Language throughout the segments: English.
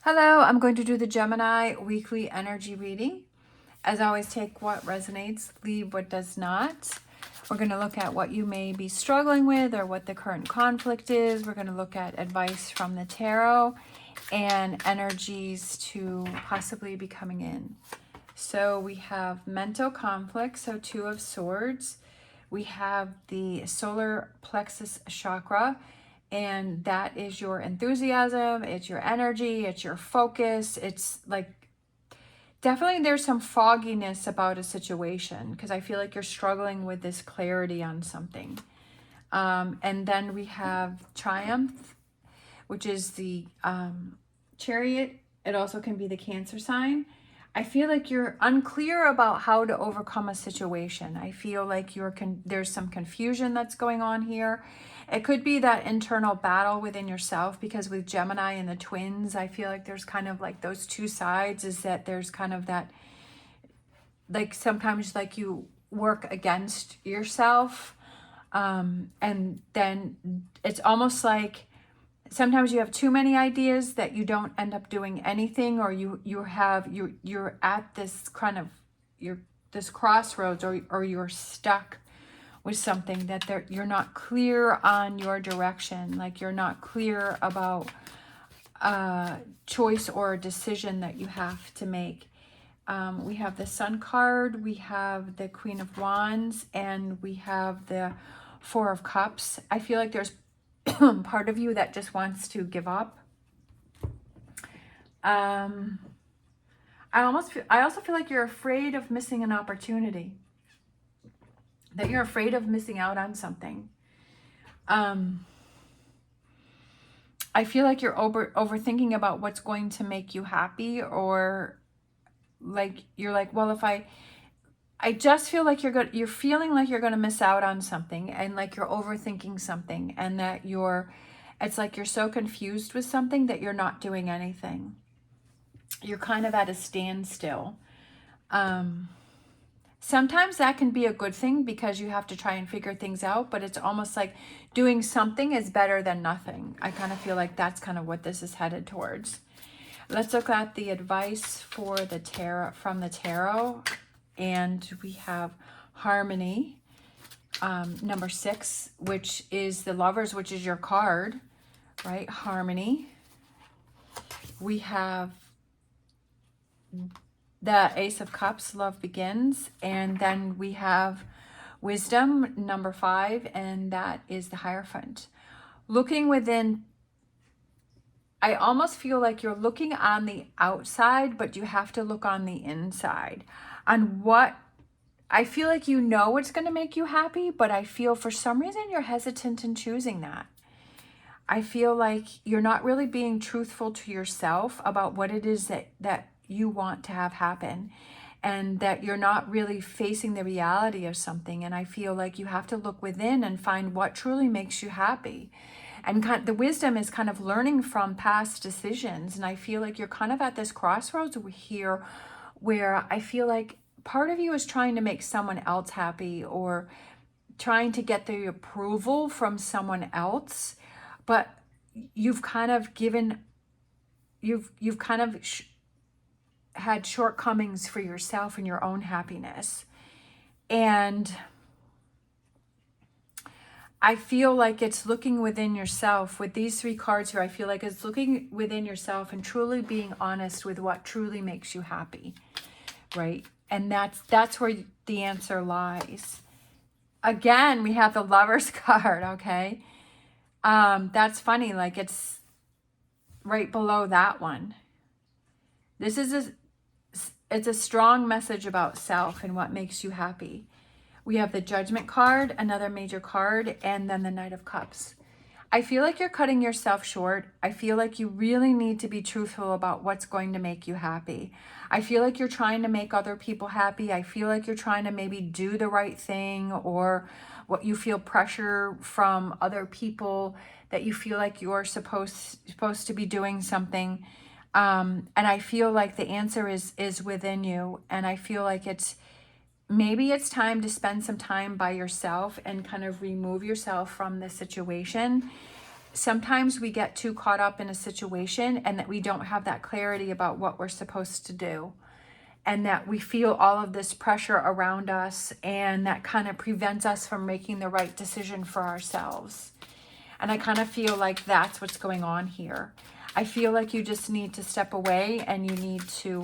Hello, I'm going to do the Gemini weekly energy reading. As always, take what resonates, leave what does not. We're going to look at what you may be struggling with or what the current conflict is. We're going to look at advice from the tarot and energies to possibly be coming in. So we have mental conflict, so Two of Swords. We have the solar plexus chakra, and that is your enthusiasm, it's your energy, it's your focus. It's like definitely there's some fogginess about a situation because I feel like you're struggling with this clarity on something. And then we have triumph, which is the chariot. It also can be the Cancer sign. I feel like you're unclear about how to overcome a situation. I feel like there's some confusion that's going on here. It could be that internal battle within yourself, because with Gemini and the twins, I feel like there's kind of like those two sides, is that there's kind of that, like sometimes like you work against yourself. And then it's almost like sometimes you have too many ideas that you don't end up doing anything, or you're at this kind of this crossroads, or you're stuck with something that you're not clear on your direction, like you're not clear about a choice or a decision that you have to make. We have the Sun card, we have the Queen of Wands, and we have the Four of Cups. I feel like there's part of you that just wants to give up. I also feel like you're afraid of missing an opportunity, that you're afraid of missing out on something. I feel like you're overthinking about what's going to make you happy, or like you're like, well, if I just feel like you're feeling like you're going to miss out on something, and like you're overthinking something, and that it's like you're so confused with something that you're not doing anything. You're kind of at a standstill. Sometimes that can be a good thing because you have to try and figure things out, but it's almost like doing something is better than nothing. I kind of feel like that's kind of what this is headed towards. Let's look at the advice for the tarot, from the tarot. And we have Harmony, number 6, which is the Lovers, which is your card, right? Harmony. We have the Ace of Cups, Love Begins. And then we have Wisdom, number 5, and that is the Hierophant. Looking within, I almost feel like you're looking on the outside, but you have to look on the inside. On what, I feel like you know what's going to make you happy, but I feel for some reason you're hesitant in choosing that. I feel like you're not really being truthful to yourself about what it is that you want to have happen, and that you're not really facing the reality of something. And I feel like you have to look within and find what truly makes you happy. And the wisdom is kind of learning from past decisions. And I feel like you're kind of at this crossroads here where I feel like part of you is trying to make someone else happy, or trying to get the approval from someone else. But you've kind of had shortcomings for yourself and your own happiness. And I feel like it's looking within yourself with these 3 cards here. I feel like it's looking within yourself and truly being honest with what truly makes you happy, right? And that's where the answer lies. Again, we have the Lovers card, okay? That's funny, like it's right below that one. This is it's a strong message about self and what makes you happy. We have the Judgment card, another major card, and then the Knight of Cups. I feel like you're cutting yourself short. I feel like you really need to be truthful about what's going to make you happy. I feel like you're trying to make other people happy. I feel like you're trying to maybe do the right thing, or what you feel pressure from other people, that you feel like you're supposed to be doing something. And I feel like the answer is within you. And I feel like maybe it's time to spend some time by yourself and kind of remove yourself from the situation, sometimes we get too caught up in a situation and that we don't have that clarity about what we're supposed to do. And that we feel all of this pressure around us, and that kind of prevents us from making the right decision for ourselves. And I kind of feel like that's what's going on here. I feel like you just need to step away, and you need to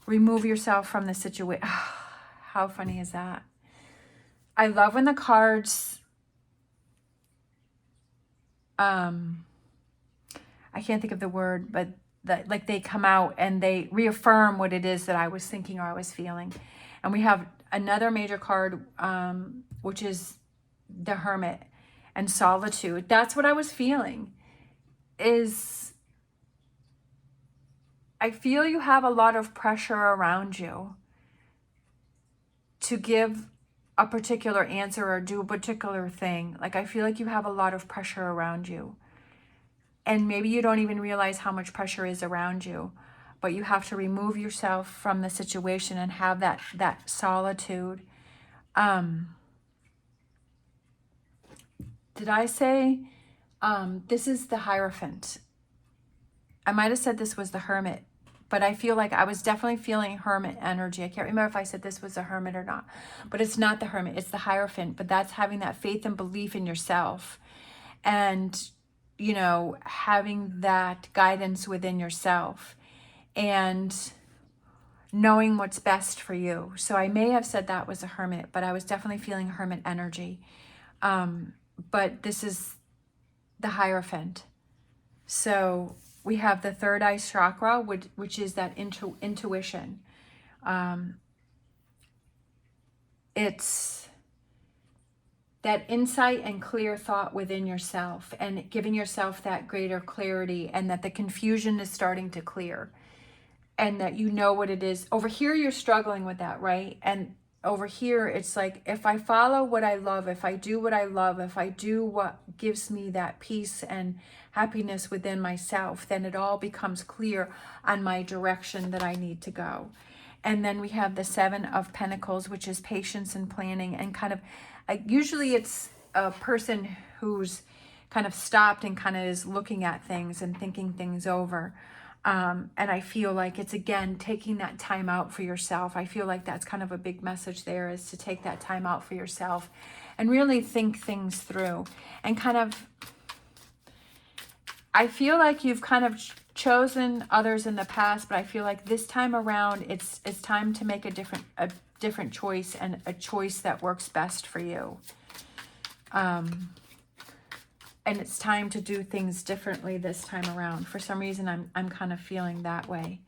remove yourself from the situation. How funny is that? I love when the cards, I can't think of the word, but that, like, they come out and they reaffirm what it is that I was thinking or I was feeling. And we have another major card, which is the Hermit and solitude. That's what I was feeling. Is I feel you have a lot of pressure around you to give a particular answer or do a particular thing. Like, I feel like you have a lot of pressure around you. And maybe you don't even realize how much pressure is around you, but you have to remove yourself from the situation and have that solitude. Did I say this is the Hierophant? I might have said this was the Hermit, but I feel like I was definitely feeling Hermit energy. I can't remember if I said this was the Hermit or not, but it's not the Hermit, it's the Hierophant. But that's having that faith and belief in yourself, and you know, having that guidance within yourself and knowing what's best for you. So I may have said that was a Hermit, but I was definitely feeling Hermit energy. But this is the Hierophant. So we have the third eye chakra, which is that intuition. It's that insight and clear thought within yourself, and giving yourself that greater clarity, and that the confusion is starting to clear, and that you know what it is. Over here, you're struggling with that, right? And over here, it's like, if I follow what I love, if I do what I love, if I do what gives me that peace and happiness within myself, then it all becomes clear on my direction that I need to go. And then we have the Seven of Pentacles, which is patience and planning, and kind of, usually it's a person who's kind of stopped and kind of is looking at things and thinking things over. And I feel like it's, again, taking that time out for yourself. I feel like that's kind of a big message there, is to take that time out for yourself and really think things through. And kind of, I feel like you've kind of chosen others in the past, but I feel like this time around, it's time to make a different choice, and a choice that works best for you. And it's time to do things differently this time around. For some reason, I'm kind of feeling that way.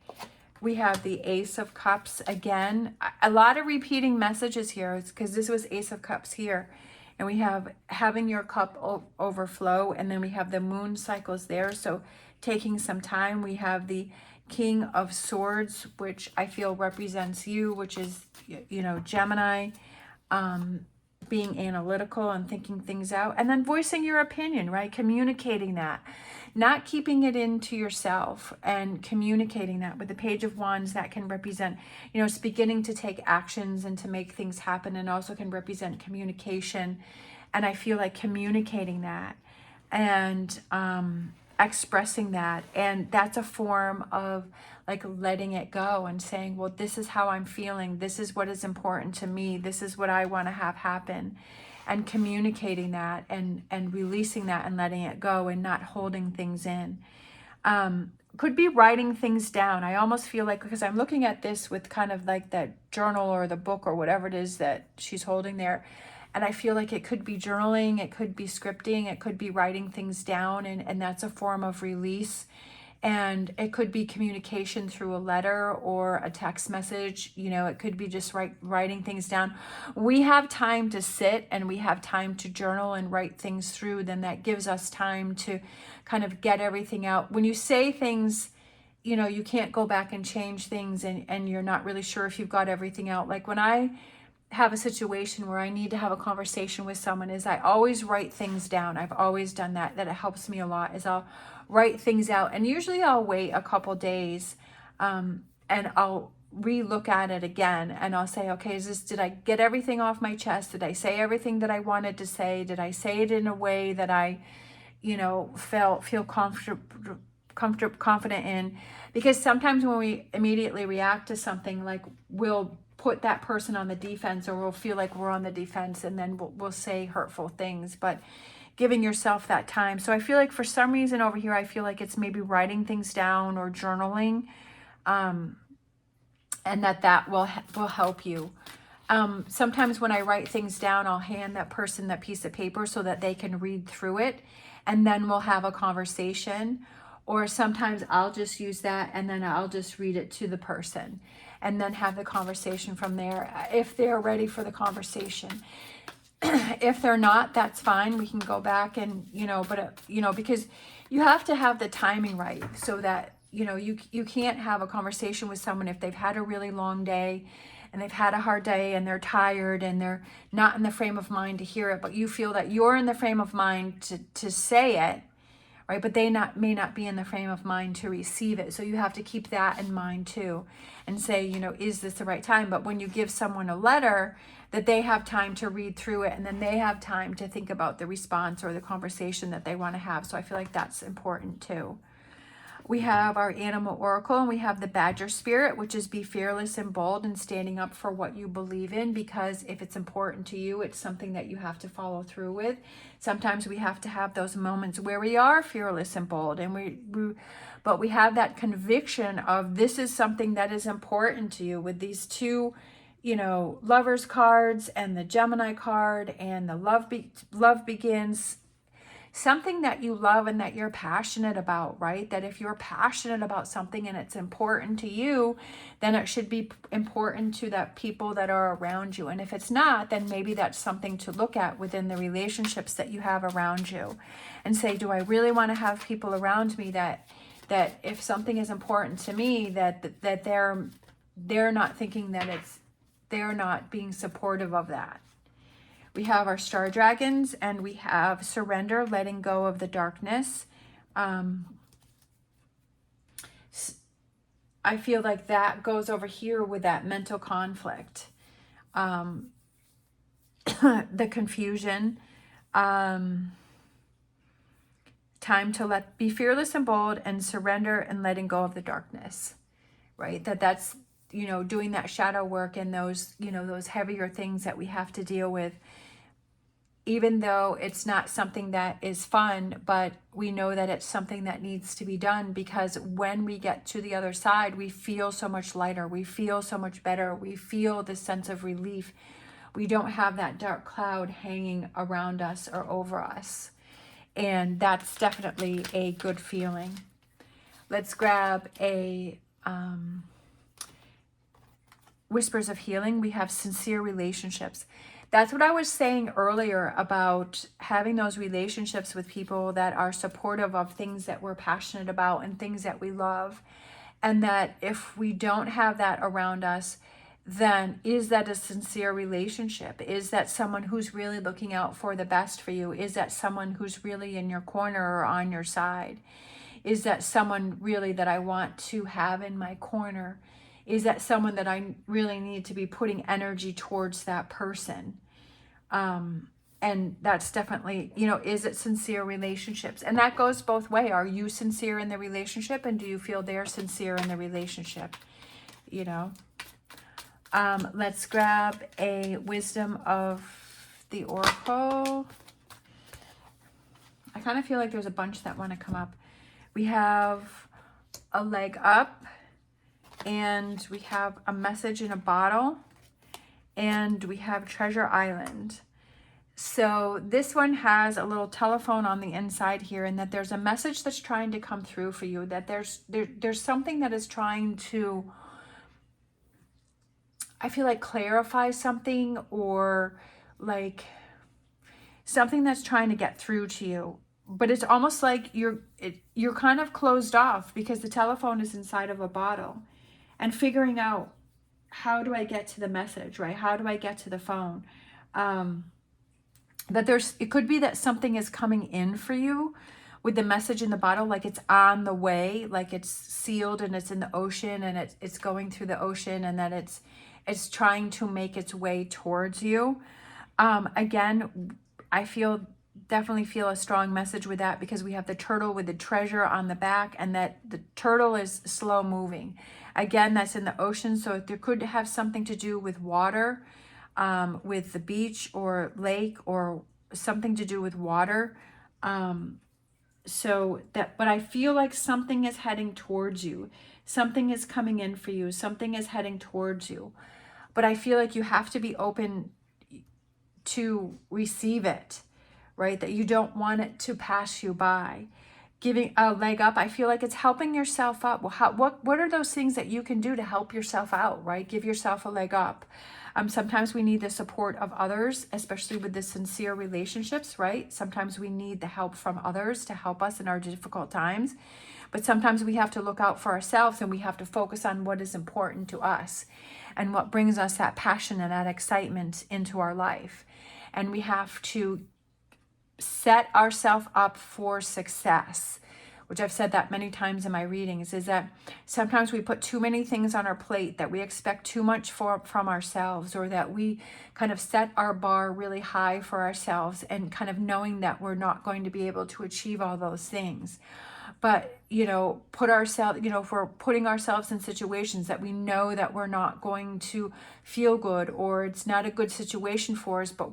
We have the Ace of Cups again. A lot of repeating messages here, because this was Ace of Cups here. And we have having your cup overflow, and then we have the moon cycles there. So taking some time. We have the King of Swords, which I feel represents you, which is, you know, Gemini, being analytical and thinking things out, and then voicing your opinion, right? Communicating that, not keeping it into yourself, and communicating that. With the Page of Wands, that can represent, you know, it's beginning to take actions and to make things happen, and also can represent communication. And I feel like communicating that and expressing that, and that's a form of like letting it go and saying, well, this is how I'm feeling, this is what is important to me, this is what I want to have happen, and communicating that, and releasing that and letting it go, and not holding things in. Could be writing things down. I almost feel like, because I'm looking at this with kind of like that journal or the book or whatever it is that she's holding there, and I feel like it could be journaling, it could be scripting, it could be writing things down, and that's a form of release. And it could be communication through a letter or a text message. You know, it could be just writing things down. We have time to sit and we have time to journal and write things through. Then that gives us time to kind of get everything out. When you say things, you know, you can't go back and change things, and you're not really sure if you've got everything out. Like when I have a situation where I need to have a conversation with someone, is I always write things down. I've always done that. That it helps me a lot, is I'll write things out, and usually I'll wait a couple days, and I'll re-look at it again, and I'll say, okay, did I get everything off my chest? Did I say everything that I wanted to say? Did I say it in a way that I, feel confident in? Because sometimes when we immediately react to something, like, we'll put that person on the defense, or we'll feel like we're on the defense, and then we'll say hurtful things. But giving yourself that time. So I feel like for some reason over here, I feel like it's maybe writing things down or journaling, and that will help you. Sometimes when I write things down, I'll hand that person that piece of paper so that they can read through it, and then we'll have a conversation. Or sometimes I'll just use that and then I'll just read it to the person and then have the conversation from there if they're ready for the conversation. If they're not, that's fine. We can go back and, because you have to have the timing right, so that, you can't have a conversation with someone if they've had a really long day and they've had a hard day and they're tired and they're not in the frame of mind to hear it, but you feel that you're in the frame of mind to say it, right? But they may not be in the frame of mind to receive it. So you have to keep that in mind too, and say, is this the right time? But when you give someone a letter, that they have time to read through it, and then they have time to think about the response or the conversation that they want to have. So I feel like that's important too. We have our animal oracle, and we have the badger spirit, which is be fearless and bold and standing up for what you believe in, because if it's important to you, it's something that you have to follow through with. Sometimes we have to have those moments where we are fearless and bold, and but we have that conviction of this is something that is important to you. With these two, lovers cards and the Gemini card and the love begins, something that you love and that you're passionate about, right? That if you're passionate about something and it's important to you, then it should be important to the people that are around you. And if it's not, then maybe that's something to look at within the relationships that you have around you, and say, do I really want to have people around me that if something is important to me, that they're not thinking that they're not being supportive of that. We have our star dragons, and we have surrender, letting go of the darkness. I feel like that goes over here with that mental conflict, the confusion, time to be fearless and bold and surrender and letting go of the darkness, right? That's, doing that shadow work and those, those heavier things that we have to deal with. Even though it's not something that is fun, but we know that it's something that needs to be done, because when we get to the other side, we feel so much lighter. We feel so much better. We feel this sense of relief. We don't have that dark cloud hanging around us or over us. And that's definitely a good feeling. Let's grab a whispers of healing. We have sincere relationships. That's what I was saying earlier about having those relationships with people that are supportive of things that we're passionate about and things that we love. And that if we don't have that around us, then is that a sincere relationship? Is that someone who's really looking out for the best for you? Is that someone who's really in your corner or on your side? Is that someone really that I want to have in my corner? Is that someone that I really need to be putting energy towards that person? And that's definitely, is it sincere relationships? And that goes both ways. Are you sincere in the relationship, and do you feel they're sincere in the relationship? Let's grab a wisdom of the oracle. I kind of feel like there's a bunch that want to come up. We have a leg up, and we have a message in a bottle, and we have Treasure Island. So this one has a little telephone on the inside here, and that there's a message that's trying to come through for you, that there's something that is trying to, I feel like, clarify something, or like something that's trying to get through to you. But it's almost like you're kind of closed off, because the telephone is inside of a bottle, and figuring out, how do I get to the message, right? How do I get to the phone? That it could be that something is coming in for you, with the message in the bottle, like it's on the way, like it's sealed and it's in the ocean and it's going through the ocean, and that it's trying to make its way towards you. Again, I definitely feel a strong message with that, because we have the turtle with the treasure on the back, and that the turtle is slow moving. Again, that's in the ocean, so there could have something to do with water, with the beach or lake, or something to do with water. But I feel like something is heading towards you. Something is coming in for you. Something is heading towards you. But I feel like you have to be open to receive it, right? That you don't want it to pass you by. Giving a leg up, I feel like it's helping yourself up. Well, what are those things that you can do to help yourself out, right? Give yourself a leg up. Sometimes we need the support of others, especially with the sincere relationships, right? Sometimes we need the help from others to help us in our difficult times. But sometimes we have to look out for ourselves, and we have to focus on what is important to us and what brings us that passion and that excitement into our life. And we have to set ourselves up for success, which I've said that many times in my readings, is that sometimes we put too many things on our plate, that we expect too much from ourselves, or that we kind of set our bar really high for ourselves, and kind of knowing that we're not going to be able to achieve all those things. But, put ourselves, if we're putting ourselves in situations that we know that we're not going to feel good, or it's not a good situation for us, but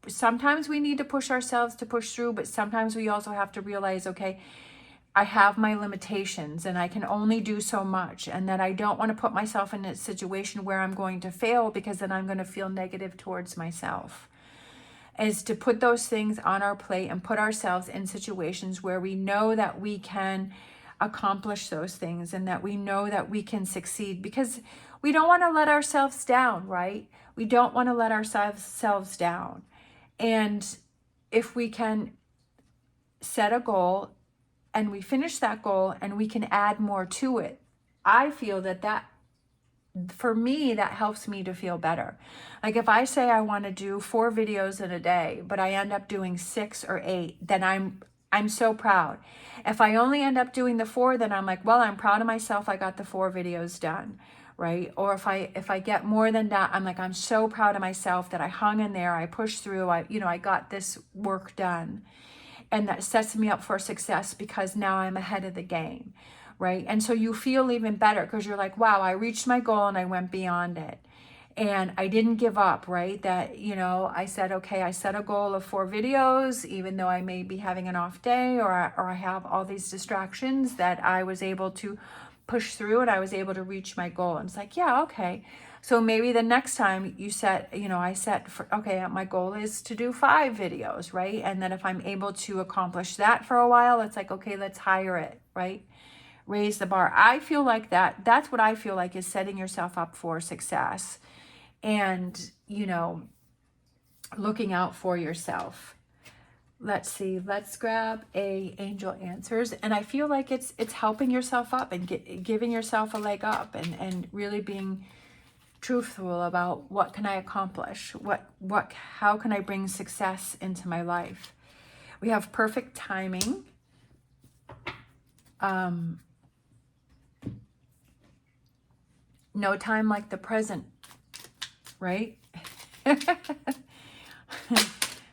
sometimes we need to push ourselves to push through, but sometimes we also have to realize, okay, I have my limitations and I can only do so much, and that I don't want to put myself in a situation where I'm going to fail, because then I'm going to feel negative towards myself. Is to put those things on our plate and put ourselves in situations where we know that we can accomplish those things, and that we know that we can succeed, because we don't want to let ourselves down, right? We don't want to let ourselves down. And if we can set a goal and we finish that goal and we can add more to it, I feel that for me, that helps me to feel better. Like if I say I want to do 4 videos in a day, but I end up doing 6 or 8, then I'm so proud. If I only end up doing the 4, then I'm like, well, I'm proud of myself. I got the 4 videos done, right? Or if I get more than that, I'm like, I'm so proud of myself that I hung in there. I pushed through. I got this work done, and that sets me up for success, because now I'm ahead of the game. Right? And so you feel even better, because you're like, wow, I reached my goal and I went beyond it. And I didn't give up, right? That, I said, okay, I set a goal of 4 videos, even though I may be having an off day, or I have all these distractions, that I was able to push through and I was able to reach my goal. And it's like, yeah, okay. So maybe the next time you set, I set for, okay, my goal is to do 5 videos, right? And then if I'm able to accomplish that for a while, it's like, okay, let's higher it, right? Raise the bar. I feel like that's what I feel like, is setting yourself up for success, and looking out for yourself. Let's see, let's grab a angel answers. And I feel like it's helping yourself up and giving yourself a leg up, and really being truthful about what can I accomplish, how can I bring success into my life. We have perfect timing. No time like the present, right?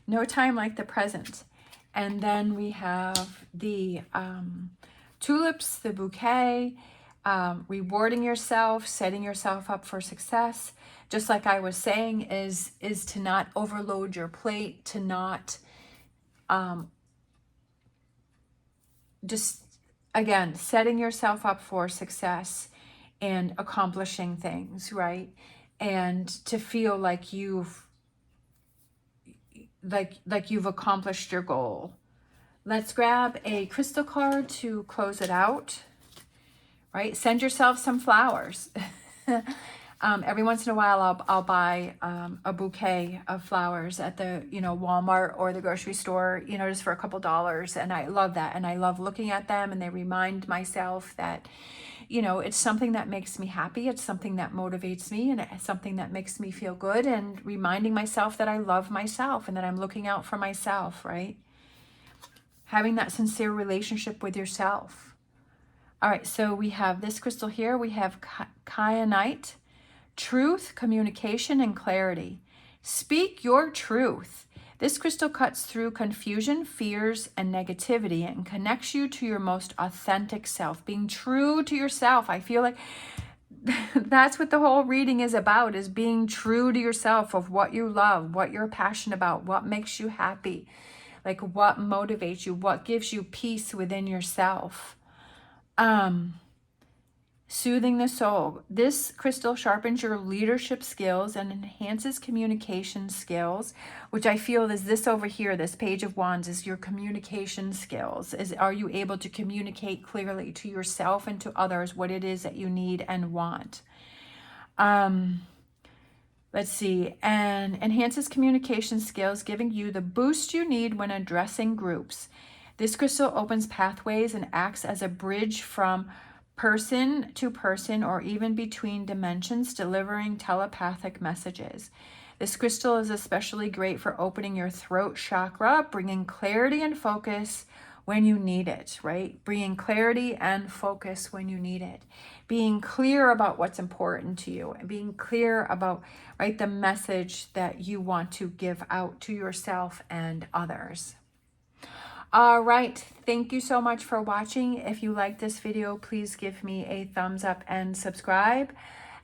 No time like the present. And then we have the tulips, the bouquet, rewarding yourself, setting yourself up for success. Just like I was saying, is to not overload your plate, to not just, again, setting yourself up for success and accomplishing things, right? And to feel like you've accomplished your goal. Let's grab a crystal card to close it out, right? Send yourself some flowers. Every once in a while, I'll buy a bouquet of flowers at the, Walmart or the grocery store, just for a couple dollars. And I love that. And I love looking at them, and they remind myself that, it's something that makes me happy. It's something that motivates me, and it's something that makes me feel good, and reminding myself that I love myself and that I'm looking out for myself, right? having that sincere relationship with yourself. All right, so we have this crystal here. We have kyanite, truth, communication, and clarity. Speak your truth. This crystal cuts through confusion, fears, and negativity and connects you to your most authentic self. Being true to yourself. I feel like that's what the whole reading is about, is being true to yourself, of what you love, what you're passionate about, what makes you happy, like what motivates you, what gives you peace within yourself. Soothing the soul. This crystal sharpens your leadership skills and enhances communication skills, which I feel is this over here, this Page of Wands, is your communication skills. Are you able to communicate clearly to yourself and to others what it is that you need and want? Let's see. And enhances communication skills, giving you the boost you need when addressing groups. This crystal opens pathways and acts as a bridge from person to person or even between dimensions, delivering telepathic messages. This crystal is especially great for opening your throat chakra, bringing clarity and focus when you need it, right? Bringing clarity and focus when you need it. Being clear about what's important to you and being clear about, right, the message that you want to give out to yourself and others. All right, thank you so much for watching. If you like this video, please give me a thumbs up and subscribe.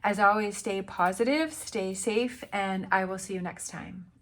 As always, stay positive, stay safe, and I will see you next time.